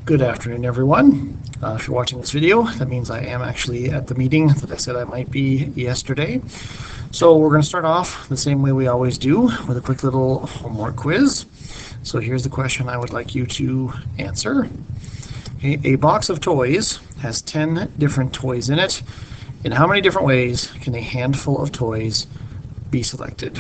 Good afternoon, everyone. If you're watching this video, that means I am actually at the meeting that I said I might be yesterday. So we're going to start off the same way we always do, with a quick little homework quiz. So here's the question I would like you to answer. Okay, a box of toys has 10 different toys in it. In how many different ways can a handful of toys be selected?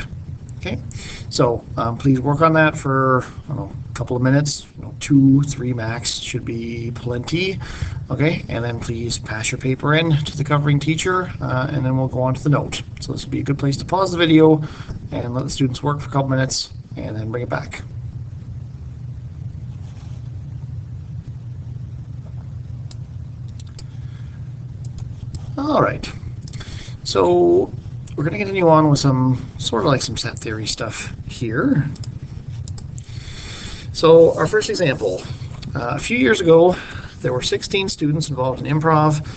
Okay, so please work on that for a couple of minutes. 2, 3 max should be plenty. Okay, and then please pass your paper in to the covering teacher, and then we'll go on to the note. So this would be a good place to pause the video and let the students work for a couple minutes and then bring it back. All right, so we're going to continue on with some sort of like some set theory stuff here. So our first example, a few years ago, there were 16 students involved in improv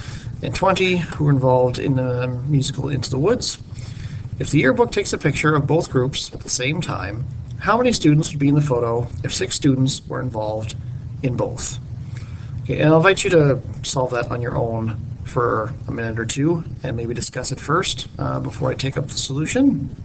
and 20 who were involved in the musical Into the Woods. If the yearbook takes a picture of both groups at the same time, how many students would be in the photo if 6 students were involved in both? Okay, and I'll invite you to solve that on your own for a minute or two and maybe discuss it first before I take up the solution.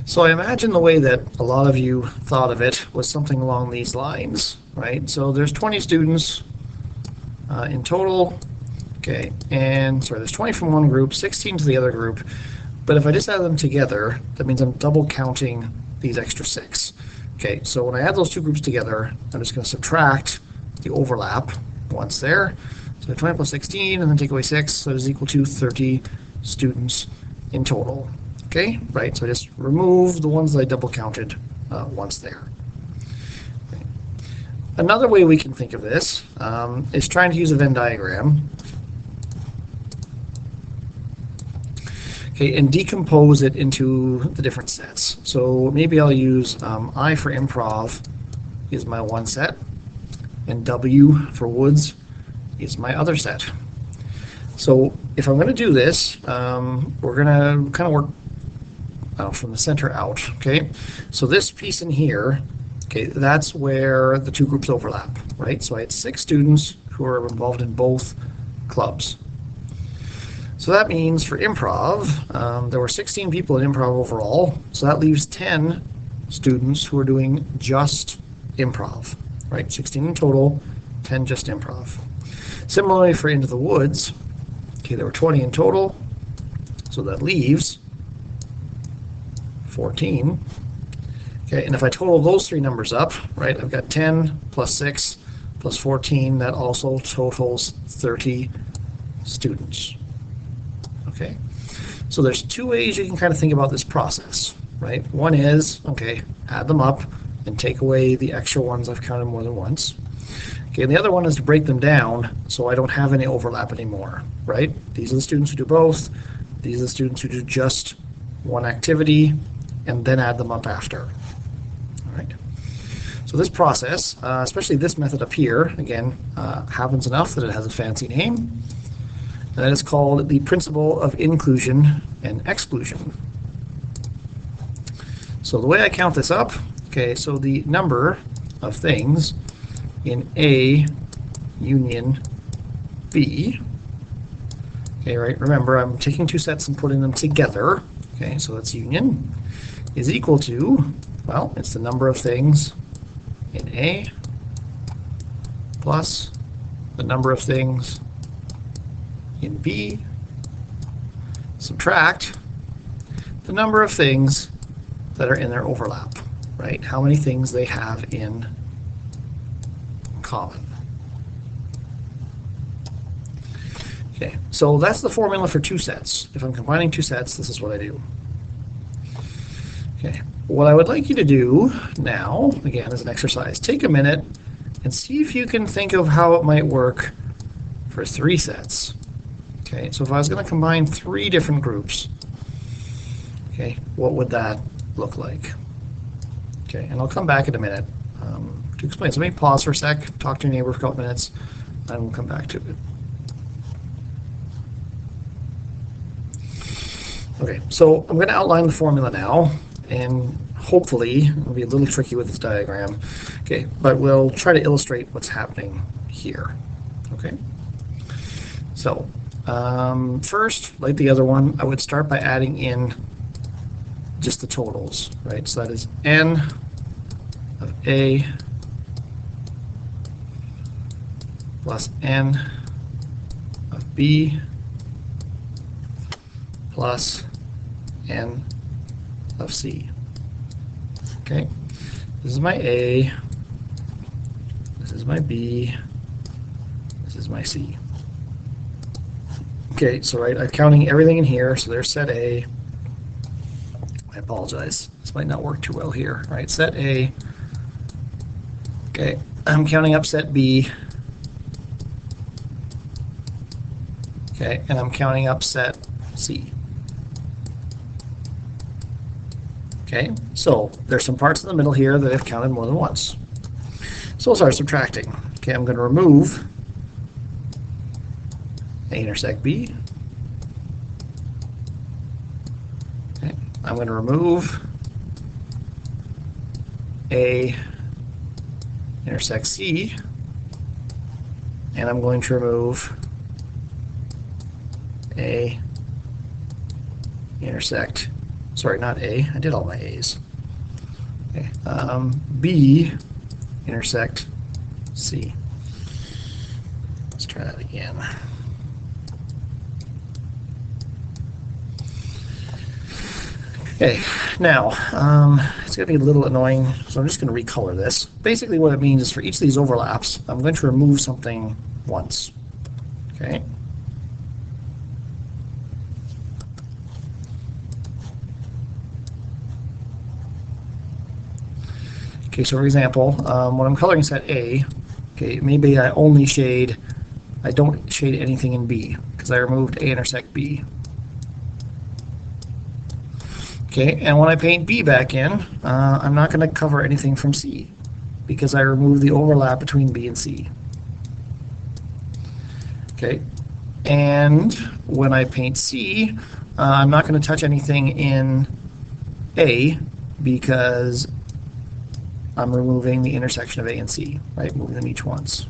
So I imagine the way that a lot of you thought of it was something along these lines, right? So there's 20 students in total, okay, and sorry, there's 20 from one group, 16 to the other group, but if I just add them together, that means I'm double counting these extra 6. Okay, so when I add those two groups together, I'm just going to subtract the overlap once there. So 20 plus 16 and then take away 6, so it is equal to 30 students in total. Okay, right, so I just remove the ones that I double counted once there. Okay. Another way we can think of this is trying to use a Venn diagram. Okay, and decompose it into the different sets. So maybe I'll use I for improv is my one set, and W for woods is my other set. So if I'm going to do this, we're going to kind of work from the center out. Okay, so this piece in here, okay, that's where the two groups overlap, right? So I had 6 students who are involved in both clubs. So that means for improv, there were 16 people in improv overall, so that leaves 10 students who are doing just improv, right? 16 in total, 10 just improv. Similarly for Into the Woods, okay, there were 20 in total, so that leaves 14. Okay, and if I total those 3 numbers up, right, I've got 10 plus 6 plus 14, that also totals 30 students. Okay, so there's 2 ways you can kind of think about this process, right? One is, okay, add them up and take away the extra ones I've counted more than once. Okay, and the other one is to break them down so I don't have any overlap anymore, right? These are the students who do both. These are the students who do just one activity, and then add them up after. All right. So this process, especially this method up here, again, happens enough that it has a fancy name. And that is called the principle of inclusion and exclusion. So the way I count this up, okay, so the number of things in A union B, okay, right, remember I'm taking 2 sets and putting them together, okay, so that's union, is equal to, well, it's the number of things in A plus the number of things in B, subtract the number of things that are in their overlap, right? How many things they have in common. Okay, so that's the formula for 2 sets. If I'm combining 2 sets, this is what I do. Okay, what I would like you to do now, again, as an exercise, take a minute and see if you can think of how it might work for 3 sets. Okay, so if I was going to combine 3 different groups, okay, what would that look like? Okay, and I'll come back in a minute to explain. So maybe pause for a sec, talk to your neighbor for a couple minutes, and we'll come back to it. Okay, so I'm going to outline the formula now, and hopefully it'll be a little tricky with this diagram. Okay, but we'll try to illustrate what's happening here. Okay, so first, like the other one, I would start by adding in just the totals, right? So that is n of A plus n of B plus n of C. Okay, this is my A, this is my B, this is my C. Okay, so right, I'm counting everything in here, so there's set A. I apologize, this might not work too well here. Right, set A. Okay, I'm counting up set B. Okay, and I'm counting up set C. Okay, so there's some parts in the middle here that I've counted more than once. So we'll start subtracting. Okay, I'm going to remove A intersect B. Okay, I'm going to remove A intersect C, and I'm going to remove A intersect, sorry, not A, I did all my A's. Okay, B intersect C. Let's try that again. Okay, now it's going to be a little annoying, so I'm just going to recolor this. Basically what it means is for each of these overlaps, I'm going to remove something once. Okay. Okay, so for example, when I'm coloring set A, okay, maybe I don't shade anything in B because I removed A intersect B. Okay, and when I paint B back in, I'm not going to cover anything from C because I removed the overlap between B and C. Okay, and when I paint C, I'm not going to touch anything in A because I'm removing the intersection of A and C, right? Moving them each once.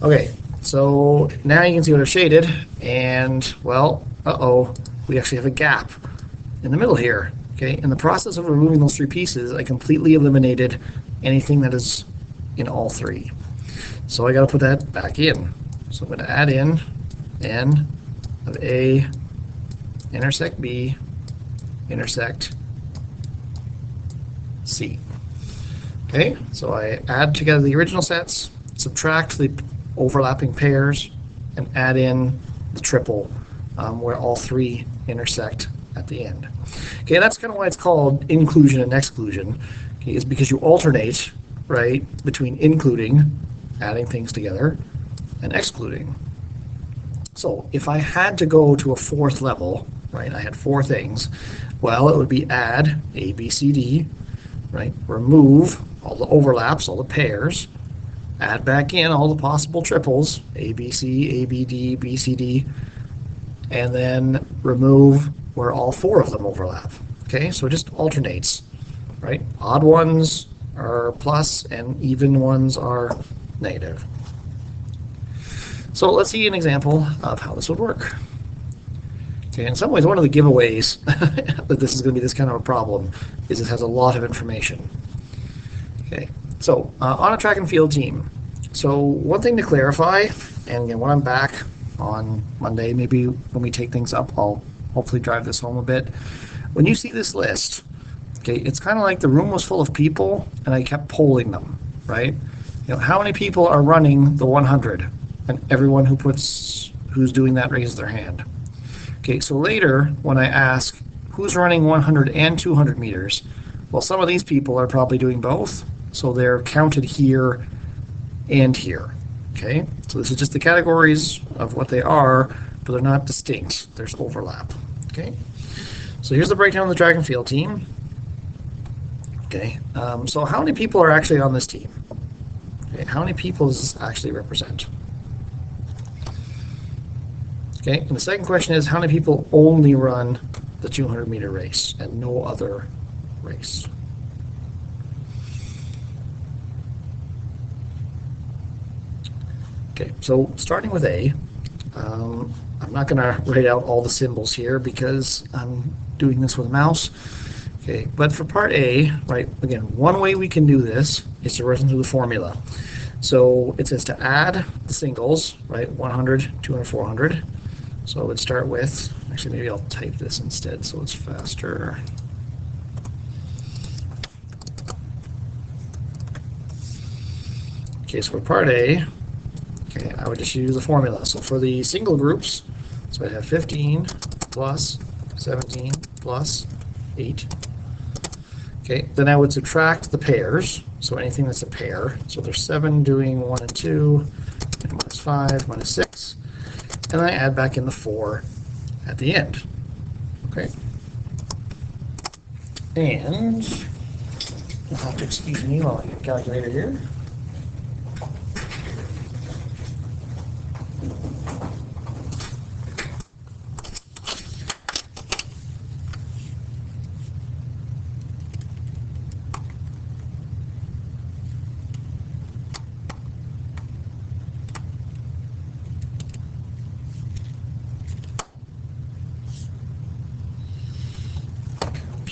Okay, so now you can see what I've shaded, and well, we actually have a gap in the middle here. Okay, in the process of removing those three pieces, I completely eliminated anything that is in all three. So I got to put that back in. So I'm going to add in n of A intersect B intersect C. Okay, so I add together the original sets, subtract the overlapping pairs, and add in the triple where all three intersect at the end. Okay, that's kind of why it's called inclusion and exclusion. Okay, is because you alternate, right, between including, adding things together, and excluding. So if I had to go to a fourth level, right, I had four things, well, it would be add A, B, C, D, right, remove all the overlaps, all the pairs, add back in all the possible triples, A, B, C, A, B, D, B, C, D, and then remove where all four of them overlap. Okay, so it just alternates, right? Odd ones are plus and even ones are negative. So let's see an example of how this would work. Okay, in some ways, one of the giveaways that this is going to be this kind of a problem is it has a lot of information. Okay, so on a track and field team. So one thing to clarify, and again, when I'm back on Monday, maybe when we take things up, I'll hopefully drive this home a bit. When you see this list, okay, it's kind of like the room was full of people and I kept polling them, right? You know, how many people are running the 100? And everyone who's doing that raises their hand. Okay, so later when I ask who's running 100 and 200 meters, well, some of these people are probably doing both, so they're counted here and here. Okay, so this is just the categories of what they are, but they're not distinct. There's overlap. Okay, so here's the breakdown of the track and field team. Okay, so how many people are actually on this team? Okay, how many people does this actually represent? Okay, and the second question is how many people only run the 200-meter race and no other race? Okay, so starting with A, I'm not going to write out all the symbols here because I'm doing this with a mouse. Okay, but for part A, right, again, one way we can do this is to run through the formula. So it says to add the singles, right, 100, 200, 400. So I would start with, actually maybe I'll type this instead so it's faster. Okay, so for part A, okay, I would just use the formula. So for the single groups, so I'd have 15 plus 17 plus 8. Okay, then I would subtract the pairs, so anything that's a pair. So there's 7 doing 1 and 2, and minus 5, minus 6, and I add back in the 4 at the end. Okay, and you'll have to excuse me while I get a calculator here.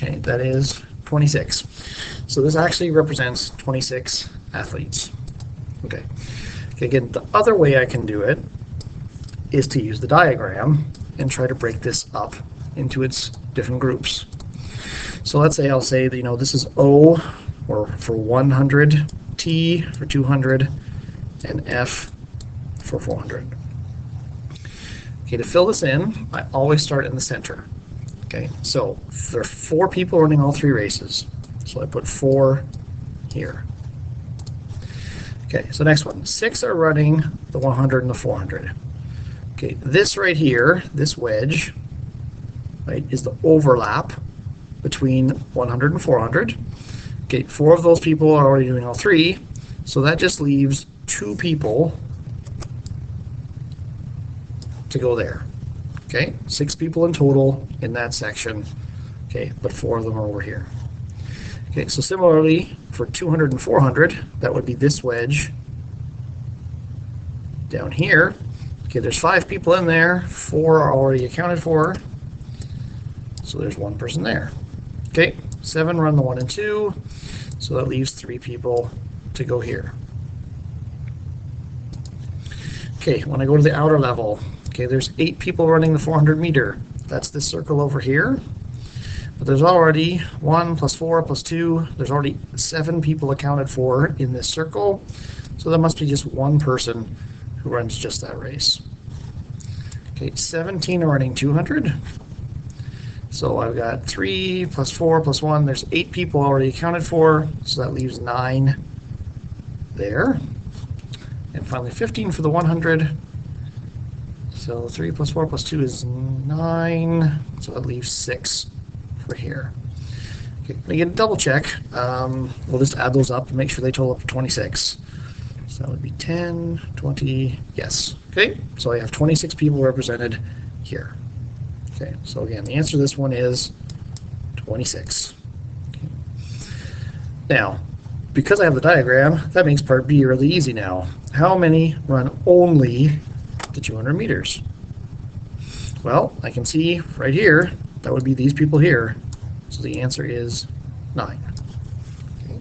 Okay, that is 26. So this actually represents 26 athletes. Okay. Again, the other way I can do it is to use the diagram and try to break this up into its different groups. So let's say I'll say that, you know, this is O or for 100, T for 200, and F for 400. Okay, to fill this in, I always start in the center. Okay, so there are 4 people running all 3 races. So I put 4 here. Okay, so next one. 6 are running the 100 and the 400. Okay, this right here, this wedge, right, is the overlap between 100 and 400. Okay, 4 of those people are already doing all 3, so that just leaves 2 people to go there. Okay, 6 people in total in that section. Okay, but 4 of them are over here. Okay, so similarly for 200 and 400, that would be this wedge down here. Okay, there's 5 people in there, 4 are already accounted for, so there's 1 person there. Okay, 7 run the 1 and 2, so that leaves 3 people to go here. Okay, when I go to the outer level, okay, there's 8 people running the 400 meter. That's this circle over here. But there's already 1 plus 4 plus 2. There's already 7 people accounted for in this circle. So there must be just 1 person who runs just that race. Okay, 17 are running 200. So I've got 3 plus 4 plus 1. There's 8 people already accounted for. So that leaves 9 there. And finally 15 for the 100. So 3 plus 4 plus 2 is 9, so that leaves 6 for here. Okay, again, double check. We'll just add those up and make sure they total up to 26. So that would be 10, 20, yes. Okay, so I have 26 people represented here. Okay, so again, the answer to this one is 26. Okay. Now, because I have the diagram, that makes part B really easy now. How many run only the 200 meters? Well, I can see right here, that would be these people here. So the answer is 9. Okay.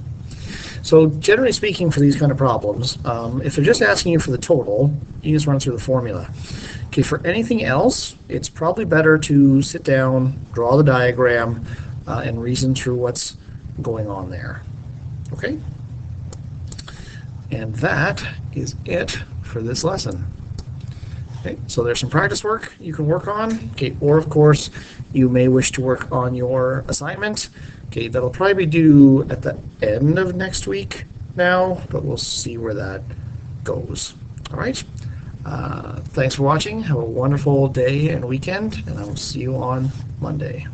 So generally speaking for these kind of problems, if they're just asking you for the total, you just run through the formula. Okay, for anything else, it's probably better to sit down, draw the diagram, and reason through what's going on there. Okay? And that is it for this lesson. Okay, so there's some practice work you can work on. Okay, or of course, you may wish to work on your assignment. Okay, that'll probably be due at the end of next week now, but we'll see where that goes. All right. Thanks for watching. Have a wonderful day and weekend, and I will see you on Monday.